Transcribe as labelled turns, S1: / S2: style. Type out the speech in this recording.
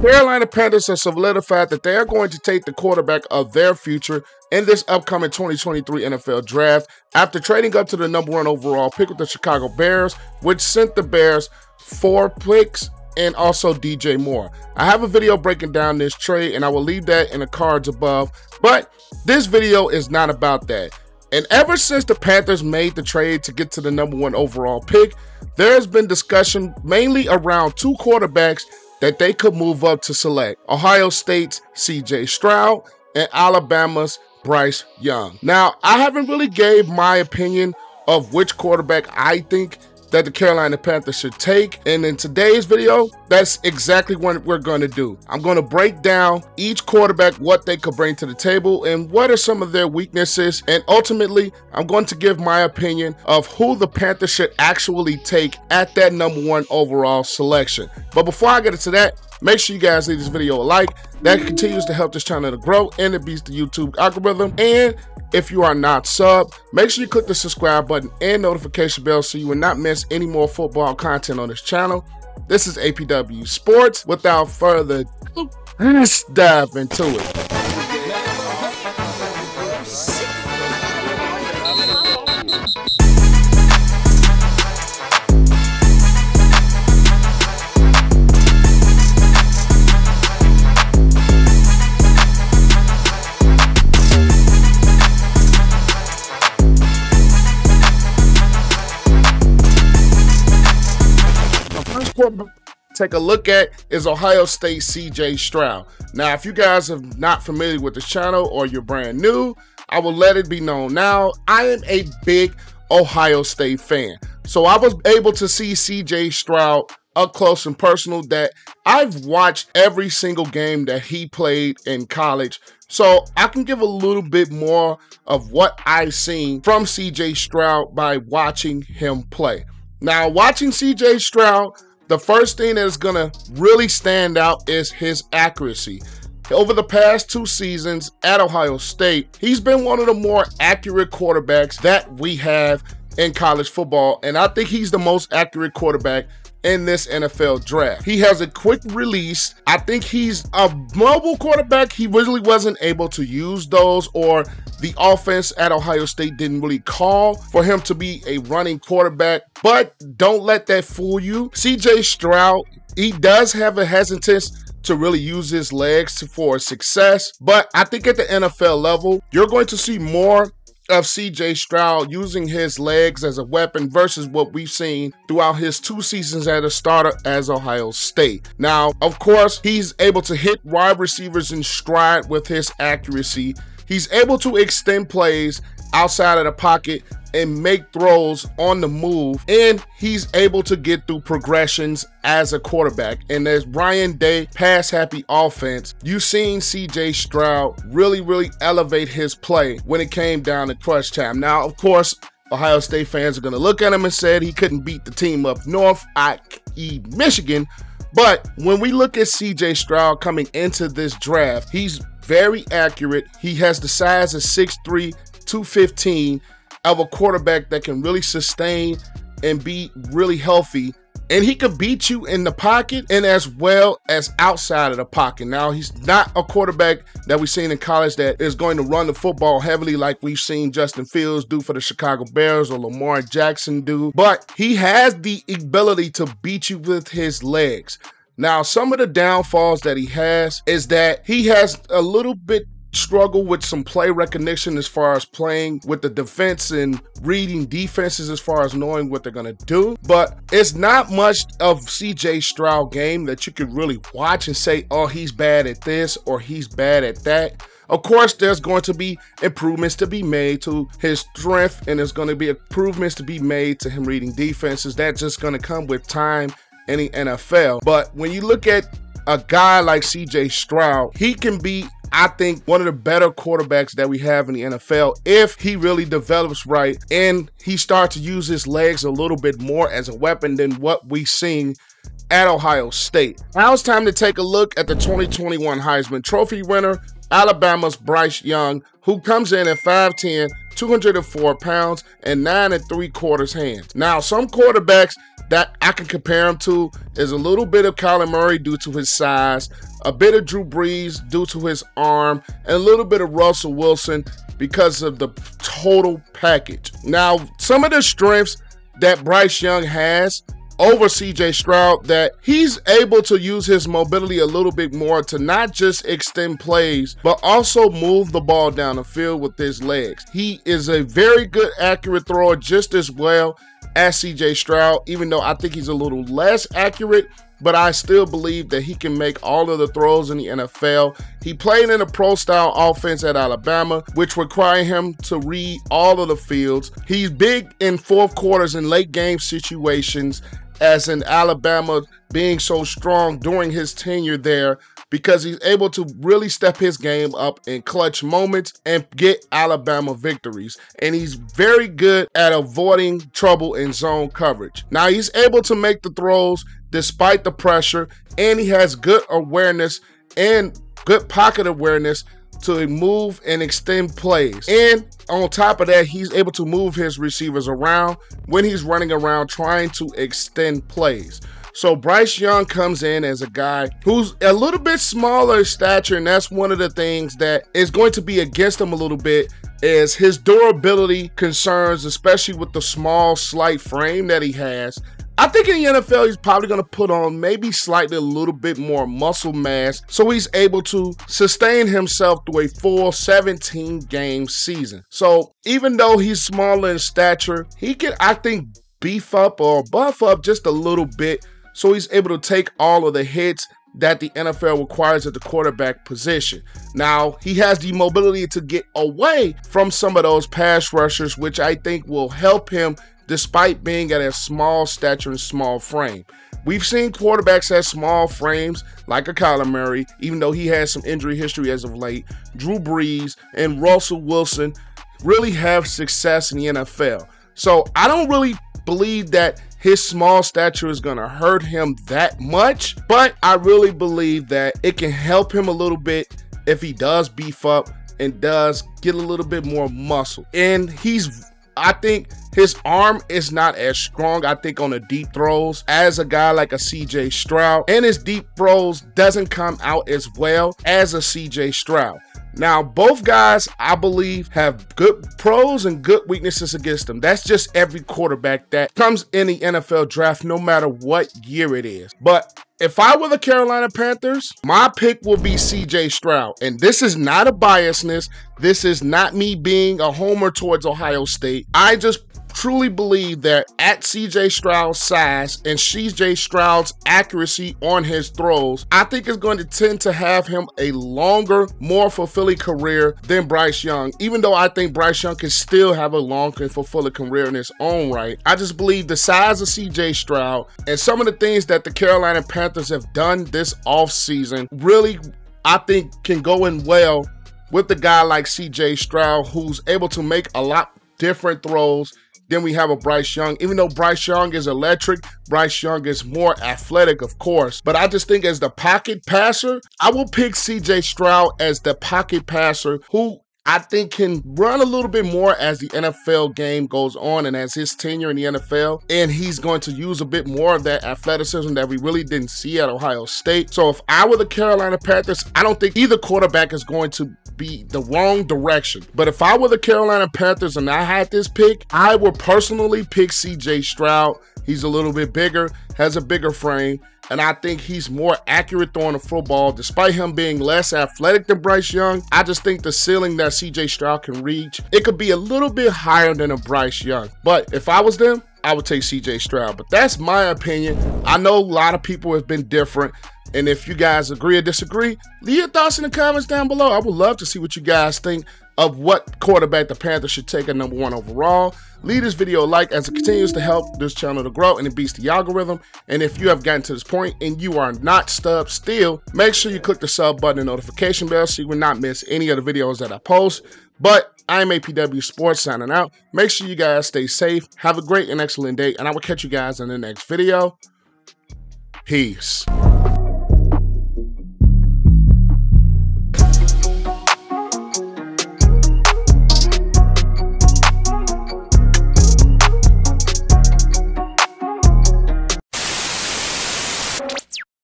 S1: Carolina Panthers have solidified that they are going to take the quarterback of their future in this upcoming 2023 NFL Draft after trading up to the #1 overall pick with the Chicago Bears, which sent the Bears 4 picks and also DJ Moore. I have a video breaking down this trade, and I will leave that in the cards above, but this video is not about that. And ever since the Panthers made the trade to get to the #1 overall pick, there has been discussion mainly around 2 quarterbacks that they could move up to select: Ohio State's CJ Stroud and Alabama's Bryce Young. Now, I haven't really gave my opinion of which quarterback I think that the Carolina Panthers should take, and in today's video, that's exactly what we're going to do. I'm going to break down each quarterback, what they could bring to the table, and what are some of their weaknesses, and ultimately, I'm going to give my opinion of who the Panthers should actually take at that #1 overall selection. But before I get into that, make sure you guys leave this video a like. That continues to help this channel to grow, and it beats the YouTube algorithm. And if you are not subbed, make sure you click the subscribe button and notification bell so you will not miss any more football content on this channel. This is APW Sports. Without further ado, let's dive into it. Take a look at is Ohio State CJ Stroud. Now, if you guys are not familiar with this channel or you're brand new, I will let it be known now, I am a big Ohio State fan. So I was able to see CJ Stroud up close and personal, that I've watched every single game that he played in college. So I can give a little bit more of what I've seen from CJ Stroud by watching him play. Now, watching CJ Stroud, the first thing that is going to really stand out is his accuracy. Over the past 2 seasons at Ohio State, he's been one of the more accurate quarterbacks that we have in college football, and I think he's the most accurate quarterback in this NFL draft. He has a quick release. I think he's a mobile quarterback. He really wasn't able to use those, or the offense at Ohio State didn't really call for him to be a running quarterback, but don't let that fool you. CJ Stroud, he does have a hesitance to really use his legs for success, but I think at the NFL level, you're going to see more of CJ Stroud using his legs as a weapon versus what we've seen throughout his 2 seasons as a starter as Ohio State. Now, of course, he's able to hit wide receivers in stride with his accuracy. He's able to extend plays outside of the pocket and make throws on the move, and he's able to get through progressions as a quarterback. And as Ryan Day pass-happy offense, you've seen CJ Stroud really elevate his play when it came down to crunch time. Now, of course, Ohio State fans are going to look at him and say he couldn't beat the team up north, i.e. Michigan. But when we look at CJ Stroud coming into this draft, he's very accurate. He has the size of 6'3", 215 of a quarterback that can really sustain and be really healthy, and he could beat you in the pocket and as well as outside of the pocket. Now, he's not a quarterback that we've seen in college that is going to run the football heavily like we've seen Justin Fields do for the Chicago Bears or Lamar Jackson do, but he has the ability to beat you with his legs. Now, some of the downfalls that he has is that he has a little bit struggle with some play recognition as far as playing with the defense and reading defenses as far as knowing what they're going to do. But it's not much of CJ Stroud game that you could really watch and say, oh, he's bad at this or he's bad at that. Of course, there's going to be improvements to be made to his strength, and there's going to be improvements to be made to him reading defenses. That's just going to come with time in the NFL. But when you look at a guy like CJ Stroud, he can be, I think, one of the better quarterbacks that we have in the NFL if he really develops right and he starts to use his legs a little bit more as a weapon than what we've seen at Ohio State. Now it's time to take a look at the 2021 Heisman Trophy winner, Alabama's Bryce Young, who comes in at 5'10", 204 pounds, and 9 3/4 hands. Now, some quarterbacks that I can compare him to is a little bit of Kyler Murray due to his size, a bit of Drew Brees due to his arm, and a little bit of Russell Wilson because of the total package. Now, some of the strengths that Bryce Young has over CJ Stroud, that he's able to use his mobility a little bit more to not just extend plays, but also move the ball down the field with his legs. He is a very good accurate thrower, just as well as CJ Stroud, even though I think he's a little less accurate, but I still believe that he can make all of the throws in the NFL. He played in a pro-style offense at Alabama, which required him to read all of the fields. He's big in fourth quarters and late game situations, as in Alabama being so strong during his tenure there, because he's able to really step his game up in clutch moments and get Alabama victories. And he's very good at avoiding trouble in zone coverage. Now, he's able to make the throws despite the pressure, and he has good awareness and good pocket awareness to move and extend plays. And on top of that, he's able to move his receivers around when he's running around trying to extend plays. So Bryce Young comes in as a guy who's a little bit smaller in stature, and that's one of the things that is going to be against him a little bit, is his durability concerns, especially with the small, slight frame that he has. I think in the NFL, he's probably going to put on maybe slightly a little bit more muscle mass, so he's able to sustain himself through a full 17-game season. So even though he's smaller in stature, he can, I think, beef up or buff up just a little bit, so he's able to take all of the hits that the NFL requires at the quarterback position. Now, he has the mobility to get away from some of those pass rushers, which I think will help him despite being at a small stature and small frame. We've seen quarterbacks have small frames like a Kyler Murray, even though he has some injury history as of late. Drew Brees and Russell Wilson really have success in the NFL. So I don't really believe that his small stature is going to hurt him that much, but I really believe that it can help him a little bit if he does beef up and does get a little bit more muscle. And I think his arm is not as strong, I think, on the deep throws as a guy like a CJ Stroud, and his deep throws doesn't come out as well as a CJ Stroud. Now, both guys, I believe, have good pros and good weaknesses against them. That's just every quarterback that comes in the NFL draft, no matter what year it is. But if I were the Carolina Panthers, my pick will be CJ Stroud. And this is not a biasness. This is not me being a homer towards Ohio State. I just truly believe that at CJ Stroud's size and CJ Stroud's accuracy on his throws, I think is going to tend to have him a longer, more fulfilling career than Bryce Young. Even though I think Bryce Young can still have a long and fulfilling career in his own right, I just believe the size of CJ Stroud and some of the things that the Carolina Panthers have done this offseason really, I think, can go in well with a guy like CJ Stroud, who's able to make a lot different throws than we have a Bryce Young. Even though Bryce Young is electric, Bryce Young is more athletic, of course. But I just think as the pocket passer, I will pick CJ Stroud as the pocket passer who I think can run a little bit more as the NFL game goes on and as his tenure in the NFL. And he's going to use a bit more of that athleticism that we really didn't see at Ohio State. So if I were the Carolina Panthers, I don't think either quarterback is going to be the wrong direction. But if I were the Carolina Panthers and I had this pick, I would personally pick CJ Stroud. He's a little bit bigger, has a bigger frame, and I think he's more accurate throwing the football. Despite him being less athletic than Bryce Young, I just think the ceiling that CJ Stroud can reach, it could be a little bit higher than a Bryce Young. But if I was them, I would take CJ Stroud. But that's my opinion. I know a lot of people have been different. And if you guys agree or disagree, leave your thoughts in the comments down below. I would love to see what you guys think of what quarterback the Panthers should take at #1 overall. Leave this video a like as it continues to help this channel to grow and it beats the algorithm. And if you have gotten to this point and you are not subbed still, make sure you click the sub button and notification bell so you will not miss any of the videos that I post. But I'm APW Sports signing out. Make sure you guys stay safe, have a great and excellent day, and I will catch you guys in the next video. Peace.